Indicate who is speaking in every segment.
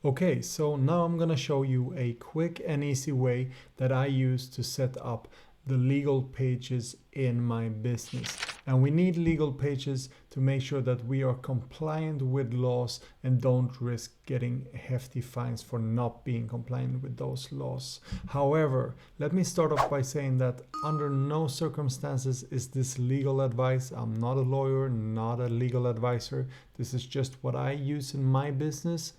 Speaker 1: Okay, so now I'm gonna show you a quick and easy way that I use to set up the legal pages in my business. And we need legal pages to make sure that we are compliant with laws and don't risk getting hefty fines for not being compliant with those laws. However, let me start off by saying that under no circumstances is this legal advice. I'm not a lawyer, not a legal advisor. This is just what I use in my business.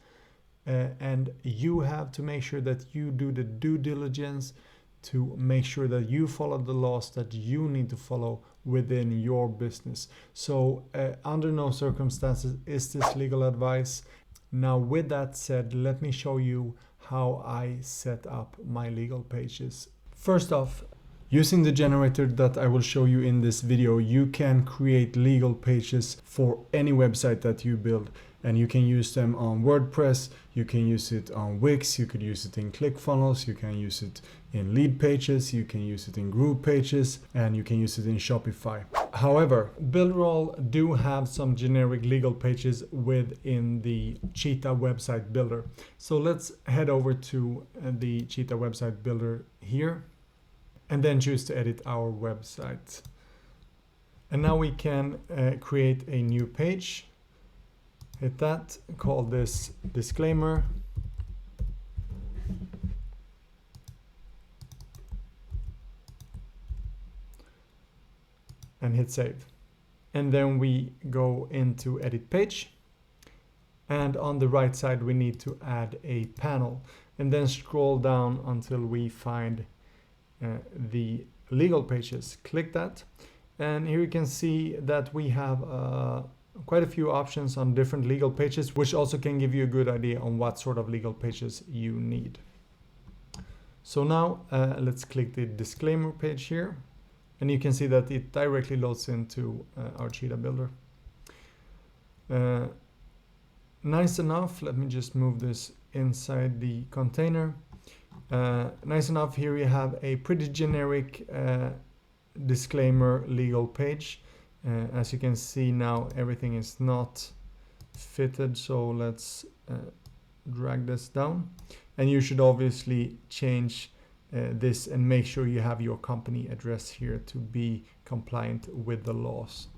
Speaker 1: And you have to make sure that you do the due diligence to make sure that you follow the laws that you need to follow within your business. So under no circumstances is this legal advice. Now with that said, let me show you how I set up my legal pages. First off, using the generator that I will show you in this video, you can create legal pages for any website that you build. And you can use them on WordPress, you can use it on Wix, you could use it in ClickFunnels, you can use it in LeedPages, you can use it in GroovePages, and you can use it in Shopify. However, Builderall do have some generic legal pages within the Cheetah website builder. So let's head over to the Cheetah website builder here, and then choose to edit our website. And now we can create a new page. Hit that, call this disclaimer. And hit save. And then we go into edit page. And on the right side, we need to add a panel. And then scroll down until we find the legal pages. Click that. And here you can see that we have quite a few options on different legal pages, which also can give you a good idea on what sort of legal pages you need. So now let's click the disclaimer page here, and you can see that it directly loads into our Cheetah builder. Nice enough, let me just move this inside the container. Nice enough, here you have a pretty generic disclaimer legal page. As you can see now, everything is not fitted, so let's drag this down. And you should obviously change this and make sure you have your company address here to be compliant with the laws.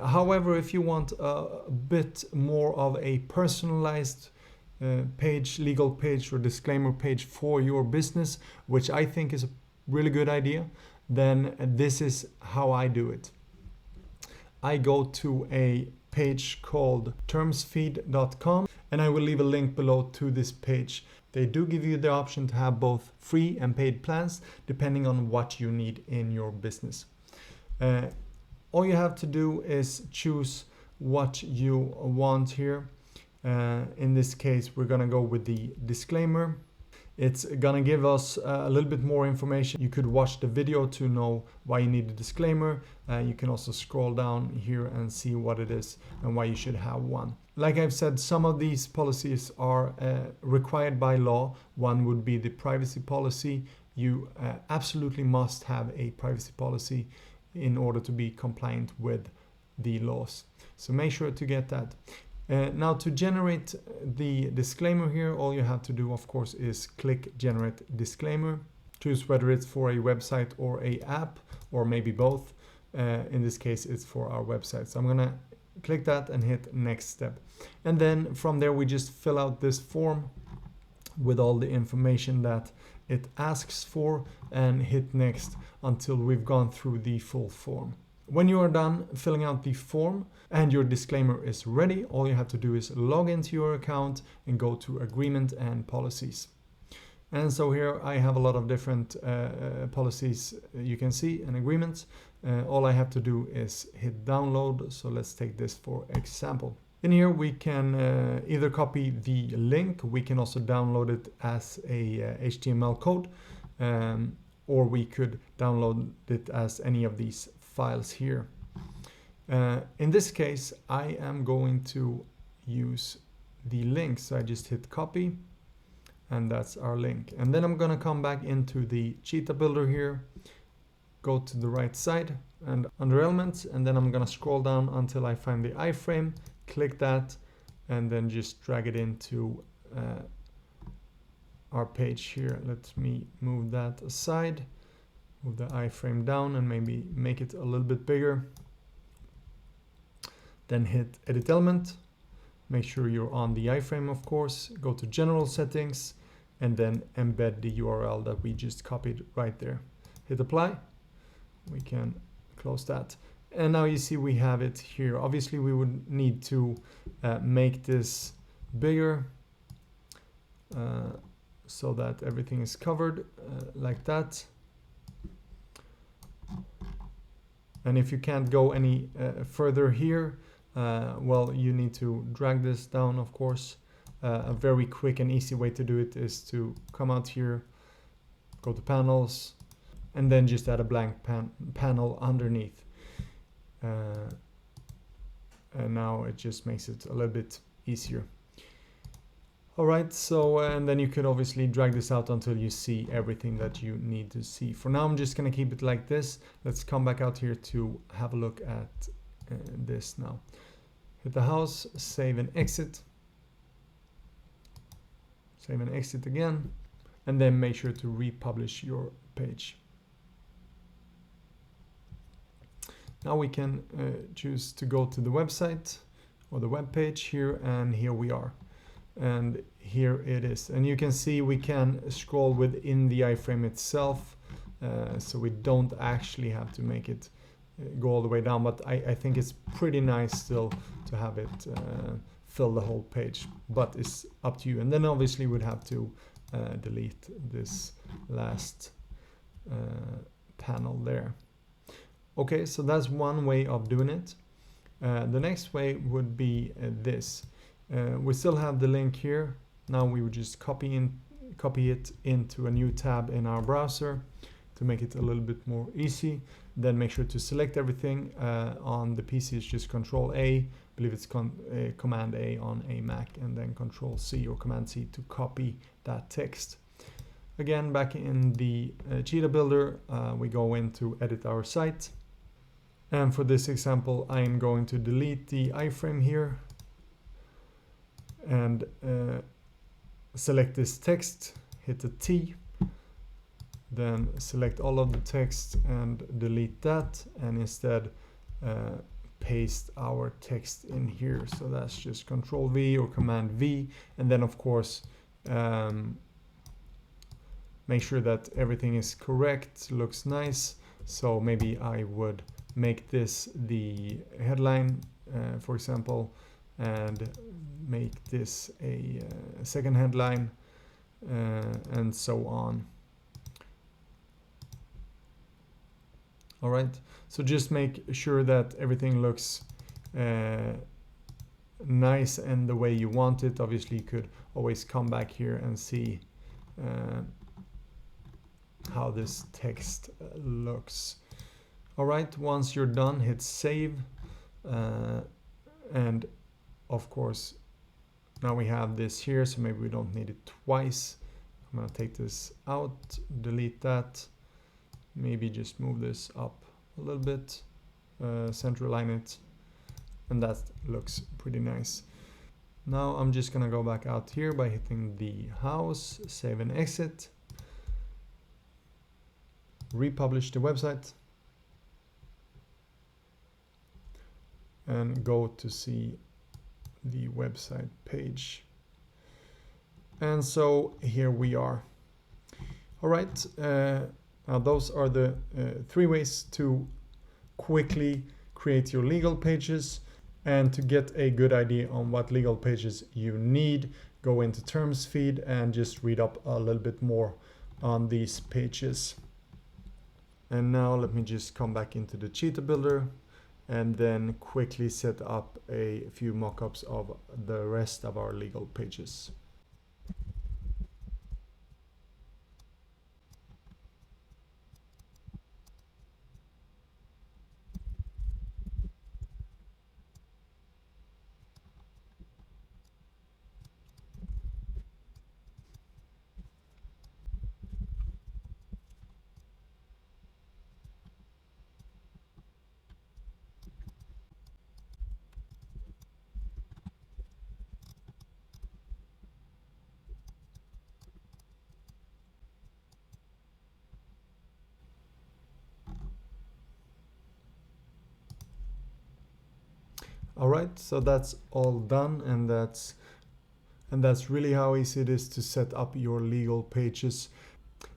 Speaker 1: However, if you want a bit more of a personalized page, legal page or disclaimer page for your business, which I think is a really good idea, then this is how I do it. I go to a page called termsfeed.com, and I will leave a link below to this page. They do give you the option to have both free and paid plans depending on what you need in your business. All you have to do is choose what you want here. In this case, we're gonna go with the disclaimer. It's gonna give us a little bit more information. You could watch the video to know why you need a disclaimer. You can also scroll down here and see what it is and why you should have one. Like I've said, some of these policies are required by law. One would be the privacy policy. You absolutely must have a privacy policy in order to be compliant with the laws. So make sure to get that. Now to generate the disclaimer here, all you have to do, of course, is click Generate Disclaimer. Choose whether it's for a website or a app, or maybe both. In this case, it's for our website. So I'm gonna click that and hit Next Step. And then from there, we just fill out this form with all the information that it asks for and hit Next until we've gone through the full form. When you are done filling out the form and your disclaimer is ready, all you have to do is log into your account and go to Agreement and Policies. And so here I have a lot of different policies you can see and agreements. All I have to do is hit download. So let's take this for example. In here we can either copy the link, we can also download it as a HTML code, or we could download it as any of these files here. In this case, I am going to use the link. So I just hit copy, and that's our link. And then I'm gonna come back into the Cheetah builder here, go to the right side and under elements, and then I'm gonna scroll down until I find the iframe, click that, and then just drag it into our page here. Let me move that aside, move the iframe down and maybe make it a little bit bigger. Then hit edit element, make sure you're on the iframe, of course, go to general settings and then embed the URL that we just copied right there. Hit apply, we can close that. And now you see we have it here. Obviously we would need to make this bigger so that everything is covered like that. And if you can't go any further here, well, you need to drag this down, of course. A very quick and easy way to do it is to come out here, go to panels, and then just add a blank panel underneath. And now it just makes it a little bit easier. All right, so and then you could obviously drag this out until you see everything that you need to see. For now, I'm just gonna keep it like this. Let's come back out here to have a look at this now. Hit the house, save and exit. Save and exit again, and then make sure to republish your page. Now we can choose to go to the website or the web page here, and here we are. And here it is. And you can see we can scroll within the iframe itself, so we don't actually have to make it go all the way down, but I think it's pretty nice still to have it fill the whole page, but it's up to you. And then obviously we'd have to delete this last panel there. Okay, so that's one way of doing it. The next way would be this. We still have the link here. Now we would just copy it into a new tab in our browser to make it a little bit more easy. Then make sure to select everything. On the PC it's just Control A. I believe it's Command A on a Mac, and then Control C or Command C to copy that text. Again, back in the Cheetah Builder, we go in to edit our site. And for this example, I am going to delete the iframe here and select this text, hit the T, then select all of the text and delete that, and instead paste our text in here. So that's just Control V or Command V, and then of course make sure that everything is correct, looks nice. So maybe I would make this the headline, for example, and make this a second headline, and so on. All right, so just make sure that everything looks nice and the way you want it. Obviously you could always come back here and see how this text looks. All right, once you're done, hit save, and of course now we have this here, so maybe we don't need it twice. I'm gonna take this out, delete that, maybe just move this up a little bit, center align it, and that looks pretty nice. Now I'm just gonna go back out here by hitting the house, save and exit, republish the website, and go to see the website page. And so here we are. All right, now those are the 3 ways to quickly create your legal pages. And to get a good idea on what legal pages you need, go into terms feed and just read up a little bit more on these pages. And now let me just come back into the Cheetah Builder and then quickly set up a few mockups of the rest of our legal pages. All right, so that's all done, and that's really how easy it is to set up your legal pages.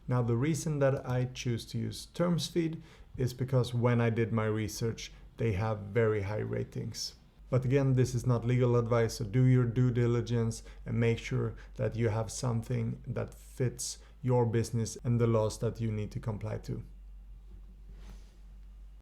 Speaker 1: Now, the reason that I choose to use TermsFeed is because when I did my research, they have very high ratings. But again, this is not legal advice, so do your due diligence and make sure that you have something that fits your business and the laws that you need to comply to.